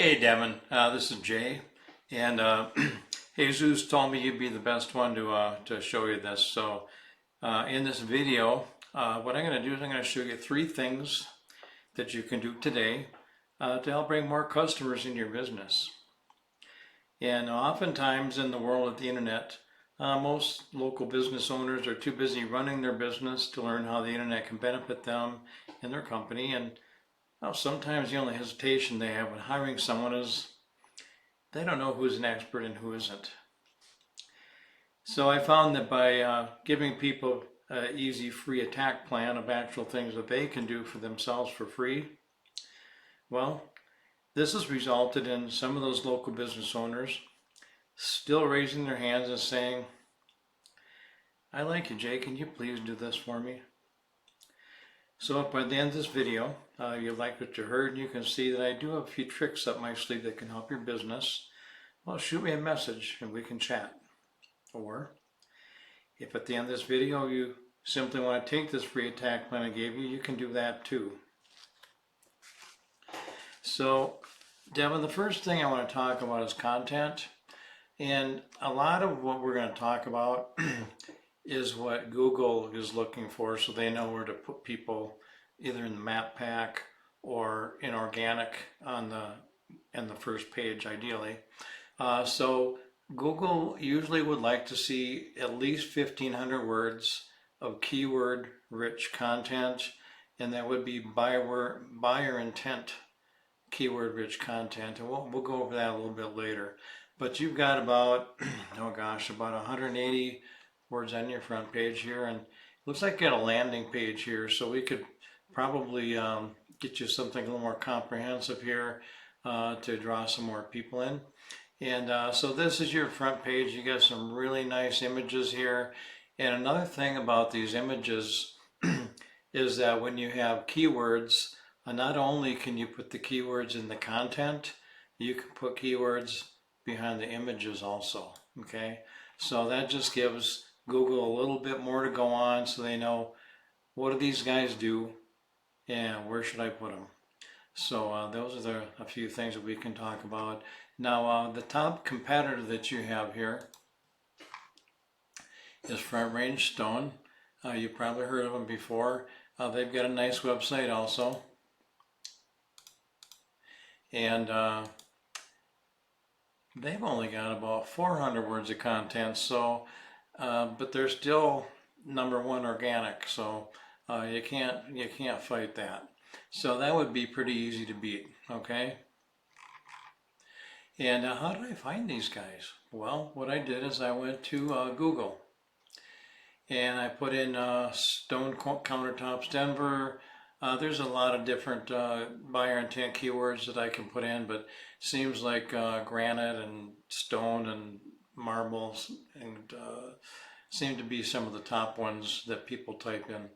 Hey Devin, this is Jay, and Jesus told me you'd be the best one to show you this. So in this video, what I'm going to do is I'm going to show you three things that you can do today to help bring more customers in your business. And oftentimes in the world of the internet, most local business owners are too busy running their business to learn how the internet can benefit them and their company. And sometimes the only hesitation they have when hiring someone is they don't know who's an expert and who isn't. So I found that by giving people an easy free attack plan of actual things that they can do for themselves for free, well, this has resulted in some of those local business owners still raising their hands and saying, I like you, Jay, can you please do this for me? So if by the end of this video you like what you heard, you can see that I do have a few tricks up my sleeve that can help your business. Well, shoot me a message and we can chat. Or if at the end of this video you simply want to take this free attack plan I gave you, you can do that too. So Devin, the first thing I want to talk about is content. And a lot of what we're going to talk about is what Google is looking for, so they know where to put people either in the map pack or in organic on the first page ideally. So Google usually would like to see at least 1,500 words of keyword rich content, and that would be buyer intent keyword rich content, and we'll go over that a little bit later. But you've got about about 180 words on your front page here, and it looks like you got a landing page here, so we could probably get you something a little more comprehensive here to draw some more people in. And so this is your front page. You got some really nice images here, and another thing about these images is that when you have keywords, not only can you put the keywords in the content, you can put keywords behind the images also. Okay, so that just gives Google a little bit more to go on, so they know what do these guys do and where should I put them. So those are a few things that we can talk about. Now the top competitor that you have here is Front Range Stone. You've probably heard of them before. They've got a nice website also, and they've only got about 400 words of content, so but they're still #1 organic, so you can't fight that. So that would be pretty easy to beat, okay? And how did I find these guys? Well, what I did is I went to Google, and I put in Stone Countertops Denver. There's a lot of different buyer intent keywords that I can put in, but seems like granite and stone and marbles and seem to be some of the top ones that people type in.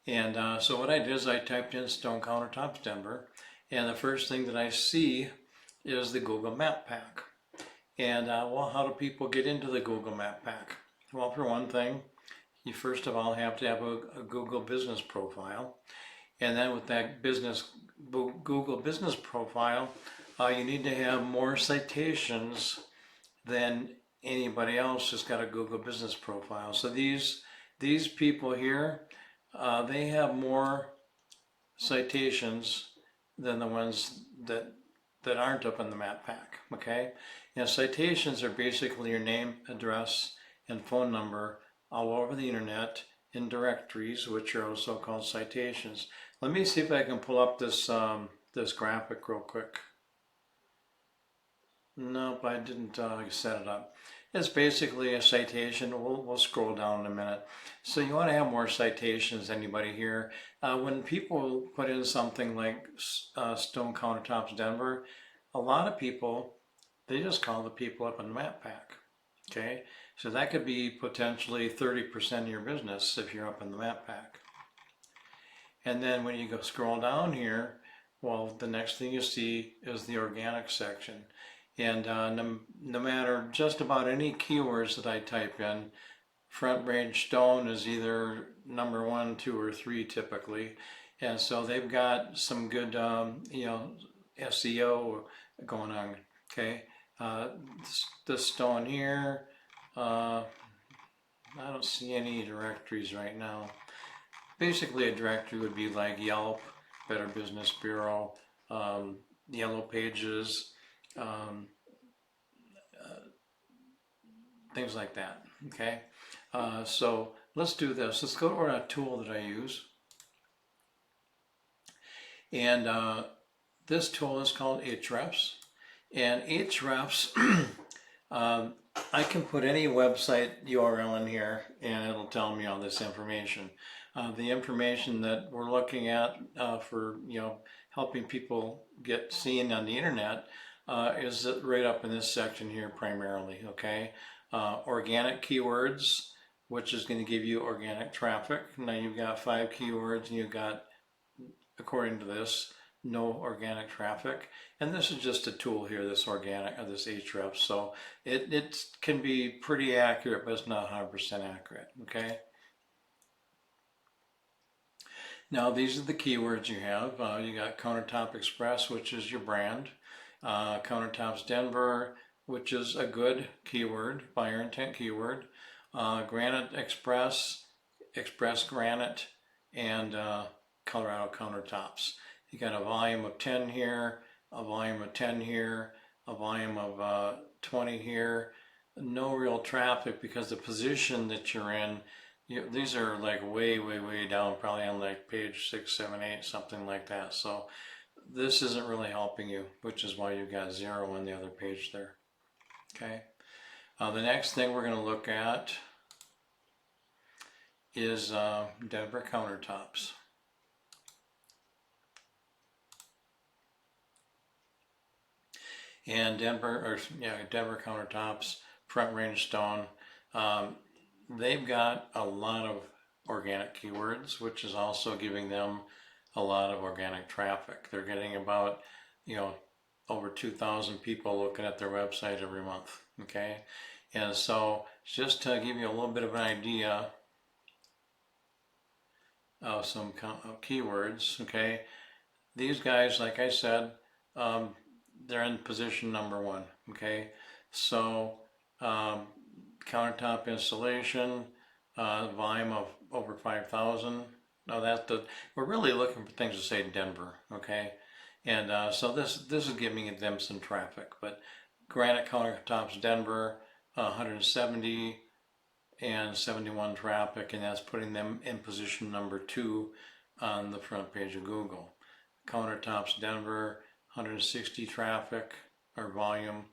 And so what I did is I typed in Stone Countertops Denver, and the first thing that I see is the Google Map Pack. And well, how do people get into the Google Map Pack? Well, for one thing, you first of all have to have a Google business profile. And then with that Google business profile, you need to have more citations than anybody else who's got a Google business profile. So these people here, they have more citations than the ones that aren't up in the map pack, okay? And citations are basically your name, address, and phone number all over the internet in directories, which are also called citations. Let me see if I can pull up this this graphic real quick. Nope, I didn't set it up. It's basically a citation. We'll scroll down in a minute. So you want to have more citations than anybody here. When people put in something like Stone Countertops Denver, a lot of people, they just call the people up in the map pack. Okay, so that could be potentially 30% of your business if you're up in the map pack. And then when you go scroll down here, well, the next thing you see is the organic section. And no matter just about any keywords that I type in, Front Range Stone is either #1, 2, or 3 typically. And so they've got some good SEO going on. Okay, this stone here, I don't see any directories right now. Basically, a directory would be like Yelp, Better Business Bureau, Yellow Pages, um, things like that. Okay, so let's do this. Let's go to a tool that I use, and this tool is called Ahrefs, and Ahrefs. I can put any website URL in here and it'll tell me all this information. The information that we're looking at for helping people get seen on the internet is right up in this section here primarily. Okay, organic keywords, which is going to give you organic traffic. Now you've got 5 keywords and you've got, according to this, no organic traffic, and this is just a tool here, this organic, this Ahrefs, so it can be pretty accurate, but it's not 100% accurate. Okay, now these are the keywords you have. You got Countertop Express, which is your brand, Countertops Denver, which is a good keyword, buyer intent keyword, Granite Express, Express Granite, and Colorado Countertops. You got a volume of 10 here, a volume of 10 here, a volume of 20 here. No real traffic because the position that you're in, these are like way down, probably on like page 6, 7, 8, something like that. So this isn't really helping you, which is why you got 0 on the other page there. Okay. The next thing we're going to look at is Denver Countertops. And Denver Countertops, Front Range Stone, they've got a lot of organic keywords, which is also giving them a lot of organic traffic. They're getting about, over 2,000 people looking at their website every month. Okay, and so just to give you a little bit of an idea of some keywords. Okay, these guys, like I said, they're in position number 1. Okay, so countertop installation, volume of over 5,000. Now we're really looking for things to say Denver. Okay, and so this is giving them some traffic. But Granite Countertops Denver, 170 and 71 traffic, and that's putting them in position number 2 on the front page of Google. Countertops Denver, 160 traffic or volume,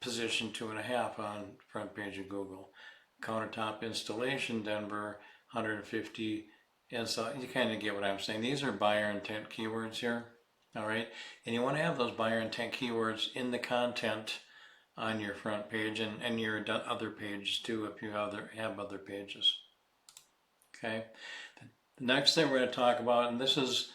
position 2.5 on front page of Google. Countertop Installation Denver, 150, and so you kind of get what I'm saying. These are buyer intent keywords here, all right? And you want to have those buyer intent keywords in the content on your front page and your other pages too, if you have other pages. Okay, the next thing we're going to talk about, and this is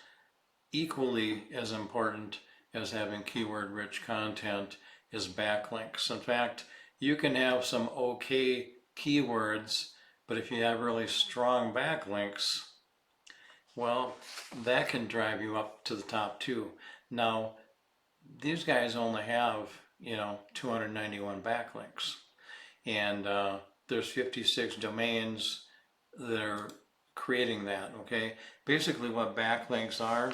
equally as important as having keyword rich content, is backlinks. In fact, you can have some okay keywords, but if you have really strong backlinks, well, that can drive you up to the top too. Now, these guys only have 291 backlinks, and there's 56 domains that are creating that. Okay, basically what backlinks are,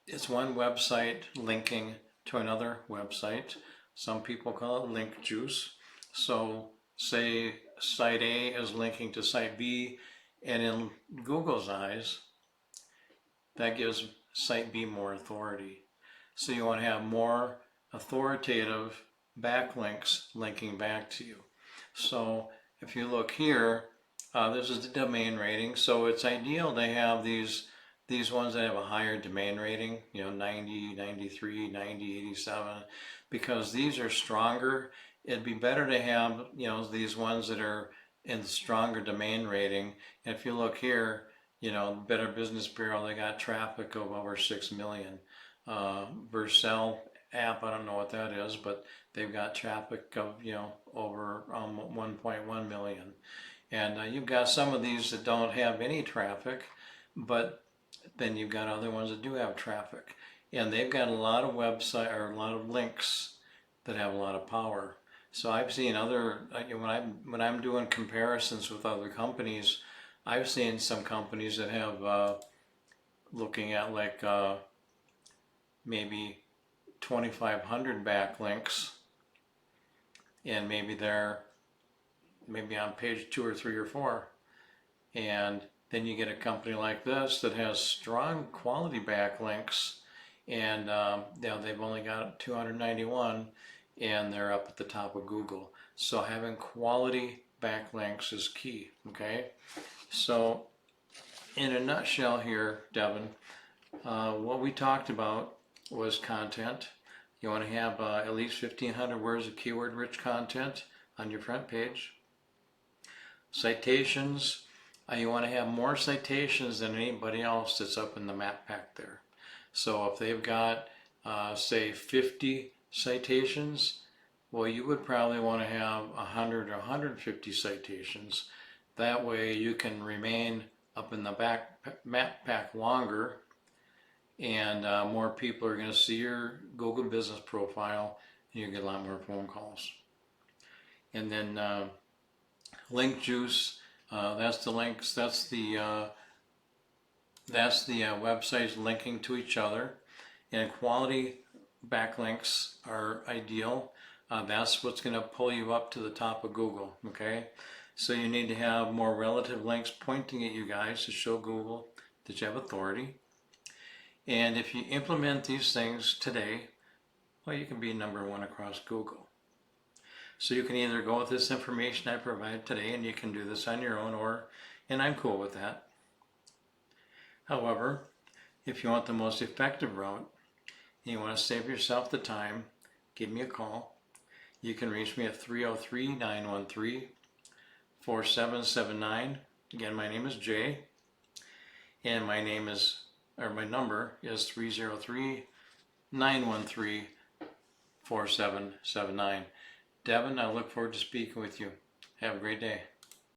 it's one website linking to another website. Some people call it link juice. So say site A is linking to site B, and in Google's eyes, that gives site B more authority. So you want to have more authoritative backlinks linking back to you. So if you look here, this is the domain rating. So it's ideal to have these ones that have a higher domain rating, 90, 93, 90, 87, because these are stronger. It'd be better to have, these ones that are in stronger domain rating. And if you look here, Better Business Bureau, they got traffic of over 6 million. Vercel app, I don't know what that is, but they've got traffic of, over 1.1 million. And you've got some of these that don't have any traffic, but then you've got other ones that do have traffic. and they've got a lot of website or a lot of links that have a lot of power. So I've seen other, when I'm doing comparisons with other companies, I've seen some companies that have looking at like maybe 2,500 backlinks, and maybe they're on page 2 or 3 or 4, and then you get a company like this that has strong quality backlinks, and they've only got 291, and they're up at the top of Google. So having quality backlinks is key. Okay, so in a nutshell here, Devin, what we talked about was content. You want to have at least 1,500 words of keyword-rich content on your front page. Citations, you want to have more citations than anybody else that's up in the map pack there. So if they've got, say, 50 citations, well, you would probably want to have 100 or 150 citations. That way you can remain up in the map pack longer, and more people are going to see your Google business profile, and you get a lot more phone calls. And then link juice, that's the links, that's the websites linking to each other, and quality backlinks are ideal. That's what's going to pull you up to the top of Google. Okay, so you need to have more relative links pointing at you guys to show Google that you have authority. And if you implement these things today, well, you can be #1 across Google. So you can either go with this information I provide today, and you can do this on your own, and I'm cool with that. However, if you want the most effective route, and you want to save yourself the time, give me a call. You can reach me at 303-913-4779. Again, my name is Jay, and my number is 303-913-4779. Devin, I look forward to speaking with you. Have a great day.